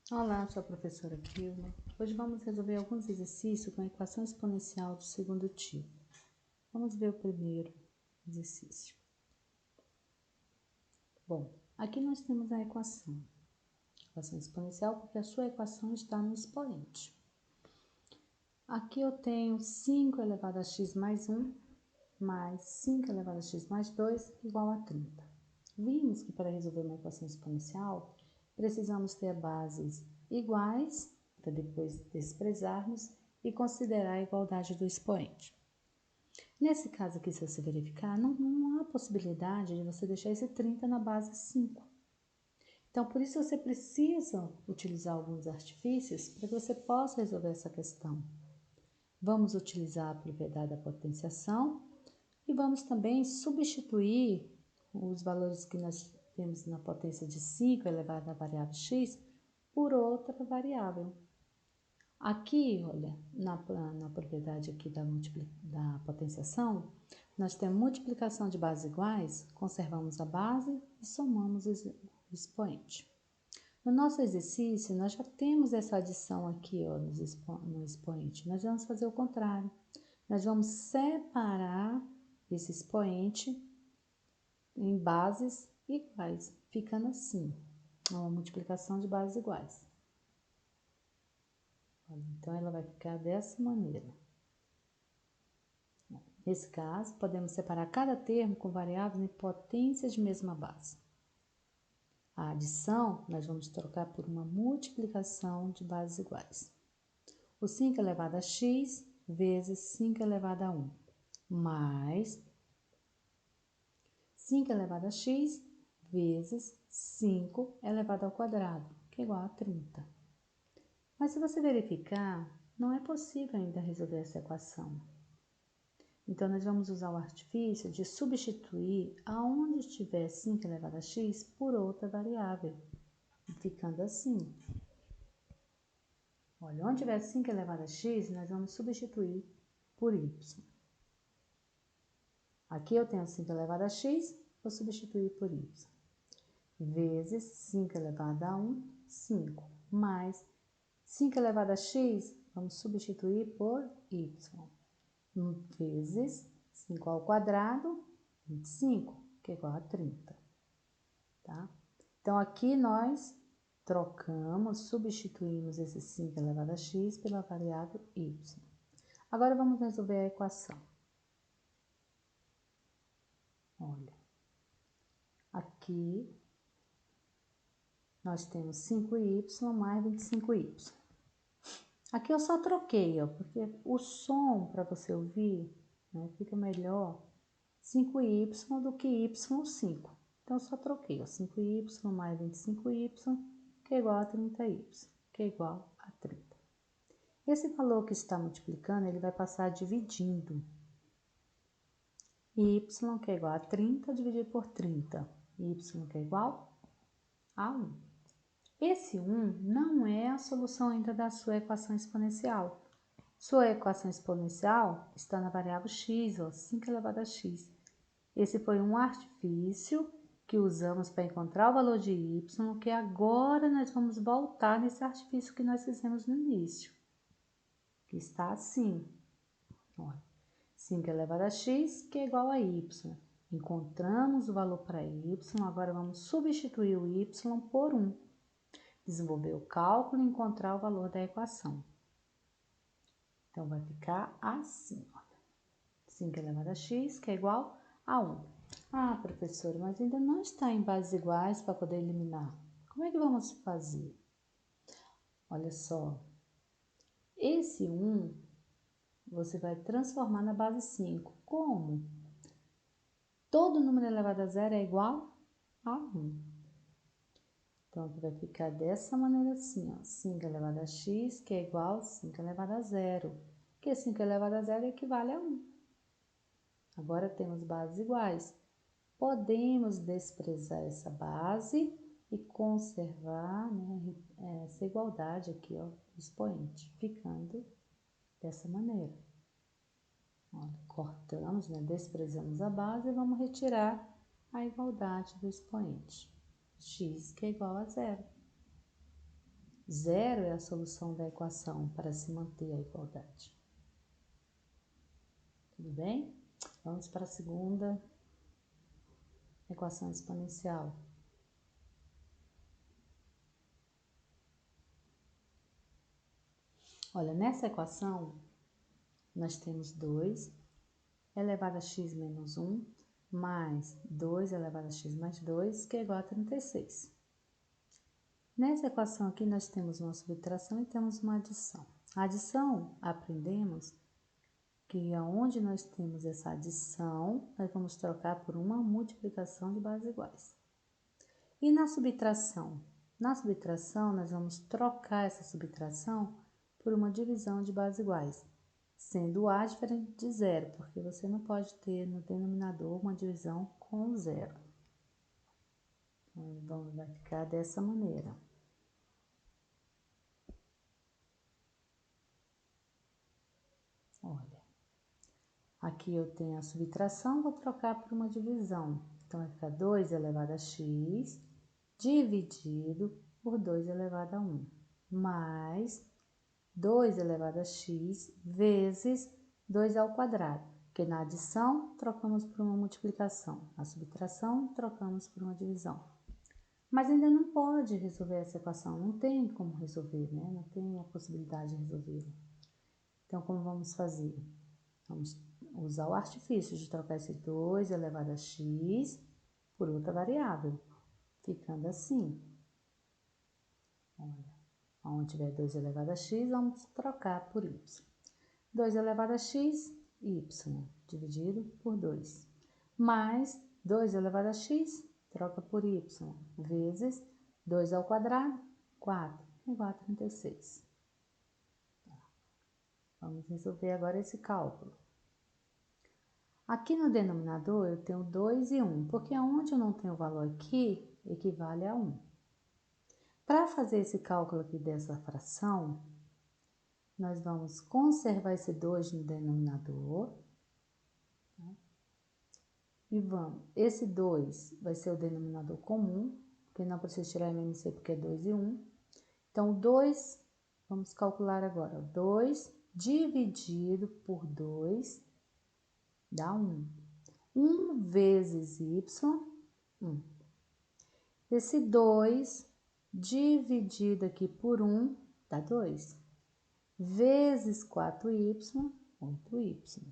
Olá, sou a professora Vilma. Hoje vamos resolver alguns exercícios com a equação exponencial do segundo tipo. Vamos ver o primeiro exercício. Bom, aqui nós temos a equação exponencial porque a sua equação está no expoente. Aqui eu tenho 5 elevado a x mais 1 mais 5 elevado a x mais 2 igual a 30. Vimos que para resolver uma equação exponencial, precisamos ter bases iguais, para depois desprezarmos e considerar a igualdade do expoente. Nesse caso aqui, se você verificar, não há possibilidade de você deixar esse 30 na base 5. Então, por isso você precisa utilizar alguns artifícios para que você possa resolver essa questão. Vamos utilizar a propriedade da potenciação e vamos também substituir os valores que nós temos na potência de 5 elevado à variável x por outra variável. Aqui, olha, na propriedade aqui da potenciação, nós temos multiplicação de bases iguais, conservamos a base e somamos o expoente. No nosso exercício, nós já temos essa adição aqui ó, no expoente. Nós vamos fazer o contrário. Nós vamos separar esse expoente em bases iguais, ficando assim, uma multiplicação de bases iguais. Então, ela vai ficar dessa maneira. Nesse caso, podemos separar cada termo com variáveis em potências de mesma base. A adição, nós vamos trocar por uma multiplicação de bases iguais. O 5 elevado a x vezes 5 elevado a 1, mais 5 elevado a x vezes 5 elevado ao quadrado, que é igual a 30. Mas se você verificar, não é possível ainda resolver essa equação. Então, nós vamos usar o artifício de substituir aonde estiver 5 elevado a x por outra variável, ficando assim. Olha, onde tiver 5 elevado a x, nós vamos substituir por y. Aqui eu tenho 5 elevado a x, vou substituir por y. Vezes 5 elevado a 1, 5, mais 5 elevado a x, vamos substituir por y, vezes 5 ao quadrado, 25, que é igual a 30, tá? Então, aqui nós trocamos, substituímos esse 5 elevado a x pela variável y. Agora, vamos resolver a equação. Olha, aqui nós temos 5y mais 25y. Aqui eu só troquei, ó, porque o som para você ouvir, né, fica melhor 5y do que y5. Então, eu só troquei, ó, 5y mais 25y, que é igual a 30y, que é igual a 30. Esse valor que está multiplicando, ele vai passar dividindo. Y, que é igual a 30, dividido por 30. Y, que é igual a 1. Esse 1 não é a solução ainda da sua equação exponencial. Sua equação exponencial está na variável x, ó, 5 elevado a x. Esse foi um artifício que usamos para encontrar o valor de y, que agora nós vamos voltar nesse artifício que nós fizemos no início, que está assim. Olha, 5 elevado a x, que é igual a y. Encontramos o valor para y, agora vamos substituir o y por 1. Desenvolver o cálculo e encontrar o valor da equação. Então, vai ficar assim, ó. 5 elevado a x, que é igual a 1. Ah, professora, mas ainda não está em bases iguais para poder eliminar. Como é que vamos fazer? Olha só. Esse 1, você vai transformar na base 5. Como? Todo número elevado a zero é igual a 1. Então, vai ficar dessa maneira assim, ó. 5 elevado a x, que é igual a 5 elevado a zero. Porque 5 elevado a zero equivale a 1. Agora temos bases iguais. Podemos desprezar essa base e conservar, né, essa igualdade aqui, ó, expoente, ficando dessa maneira. Olha, cortamos, né, desprezamos a base e vamos retirar a igualdade do expoente. X, que é igual a zero. Zero é a solução da equação para se manter a igualdade. Tudo bem? Vamos para a segunda equação exponencial. Olha, nessa equação, nós temos 2 elevado a x menos 1 mais 2 elevado a x mais 2, que é igual a 36. Nessa equação aqui, nós temos uma subtração e temos uma adição. A adição, aprendemos que aonde nós temos essa adição, nós vamos trocar por uma multiplicação de bases iguais. E na subtração? Na subtração, nós vamos trocar essa subtração por uma divisão de bases iguais, sendo A diferente de zero, porque você não pode ter no denominador uma divisão com zero. Então, vai ficar dessa maneira. Olha, aqui eu tenho a subtração, vou trocar por uma divisão. Então, vai ficar 2 elevado a x dividido por 2 elevado a 1, mais 2 elevado a x vezes 2 ao quadrado, porque na adição trocamos por uma multiplicação, na subtração trocamos por uma divisão. Mas ainda não pode resolver essa equação, não tem como resolver, né? Não tem a possibilidade de resolver. Então, como vamos fazer? Vamos usar o artifício de trocar esse 2 elevado a x por outra variável, ficando assim. Olha, onde tiver 2 elevado a x, vamos trocar por y. 2 elevado a x, y, dividido por 2. Mais 2 elevado a x, troca por y, vezes 2 ao quadrado, 4, igual a 36. Vamos resolver agora esse cálculo. Aqui no denominador eu tenho 2 e 1, porque aonde eu não tenho o valor aqui, equivale a 1. Para fazer esse cálculo aqui dessa fração, nós vamos conservar esse 2 no denominador. E vamos, esse 2 vai ser o denominador comum, porque não precisa tirar MMC porque é 2 e 1. Então, 2, vamos calcular agora, 2 dividido por 2 dá 1. 1 vezes y, 1. Esse 2 dividido aqui por 1 dá 2. Vezes 4y, 8y.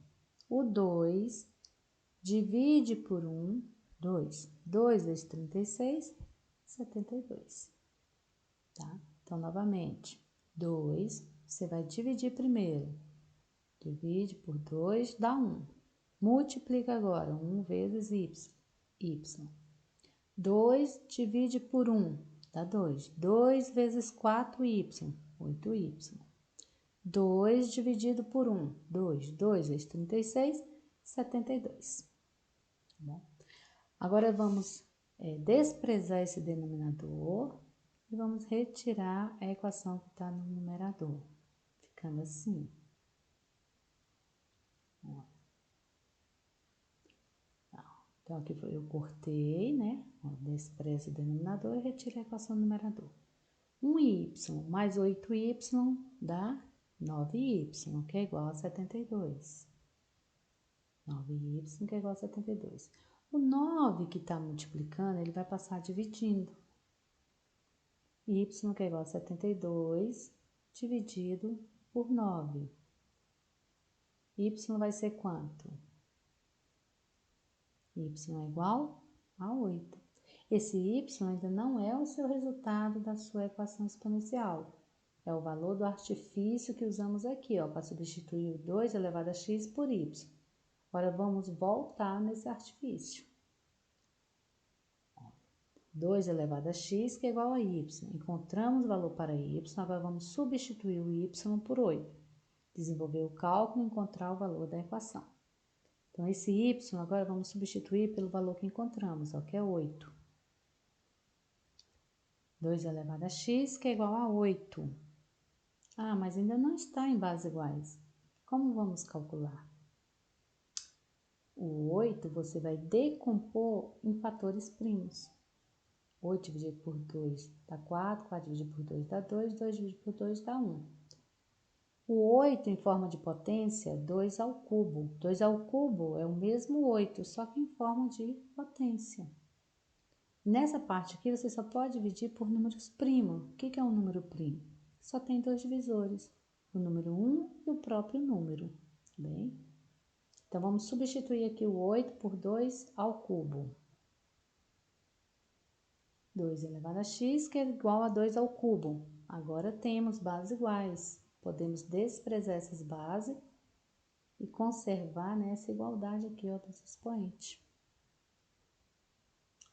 O 2 divide por 1, 2. 2 vezes 36, 72. Tá? Então, novamente, 2, você vai dividir primeiro. Divide por 2, dá 1. Multiplica agora, 1 vezes y. 2 divide por 1, dá 2. 2 vezes 4y, 8y. 2 dividido por 1, 2. 2 vezes 36, 72. Tá bom? Agora, vamos desprezar esse denominador e vamos retirar a equação que está no numerador, ficando assim. Ó. Então, aqui eu cortei, né? Ó, desprezo o denominador e retiro a equação do numerador. 1y mais 8y dá 9y, que é igual a 72. 9y, que é igual a 72. O 9 que está multiplicando, ele vai passar dividindo. Y, que é igual a 72, dividido por 9. Y vai ser quanto? Y é igual a 8. Esse y ainda não é o seu resultado da sua equação exponencial. É o valor do artifício que usamos aqui, ó, para substituir o 2 elevado a x por y. Agora, vamos voltar nesse artifício. 2 elevado a x, que é igual a y. Encontramos o valor para y, agora vamos substituir o y por 8. Desenvolver o cálculo e encontrar o valor da equação. Então, esse y agora vamos substituir pelo valor que encontramos, ó, que é 8. 2 elevado a x, que é igual a 8. Ah, mas ainda não está em bases iguais. Como vamos calcular? O 8 você vai decompor em fatores primos. 8 dividido por 2 dá 4, 4 dividido por 2 dá 2, 2 dividido por 2 dá 1. O 8 em forma de potência, 2 ao cubo. 2 ao cubo é o mesmo 8, só que em forma de potência. Nessa parte aqui, você só pode dividir por números primos. O que é um número primo? Só tem dois divisores, o número 1 e o próprio número. Bem? Então, vamos substituir aqui o 8 por 2 ao cubo. 2 elevado a x, que é igual a 2 ao cubo. Agora temos bases iguais. Podemos desprezar essas bases e conservar, né, essa igualdade aqui, ó, dos expoentes.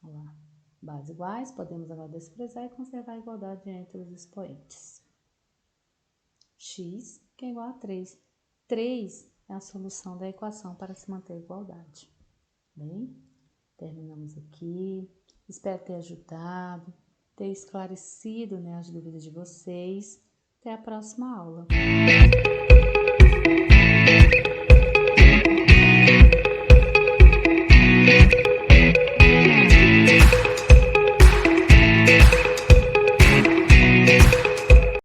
Olha lá. Bases iguais, podemos agora desprezar e conservar a igualdade entre os expoentes. X, que é igual a 3. 3 é a solução da equação para se manter a igualdade. Bem, terminamos aqui. Espero ter ajudado, ter esclarecido, né, as dúvidas de vocês. Até a próxima aula.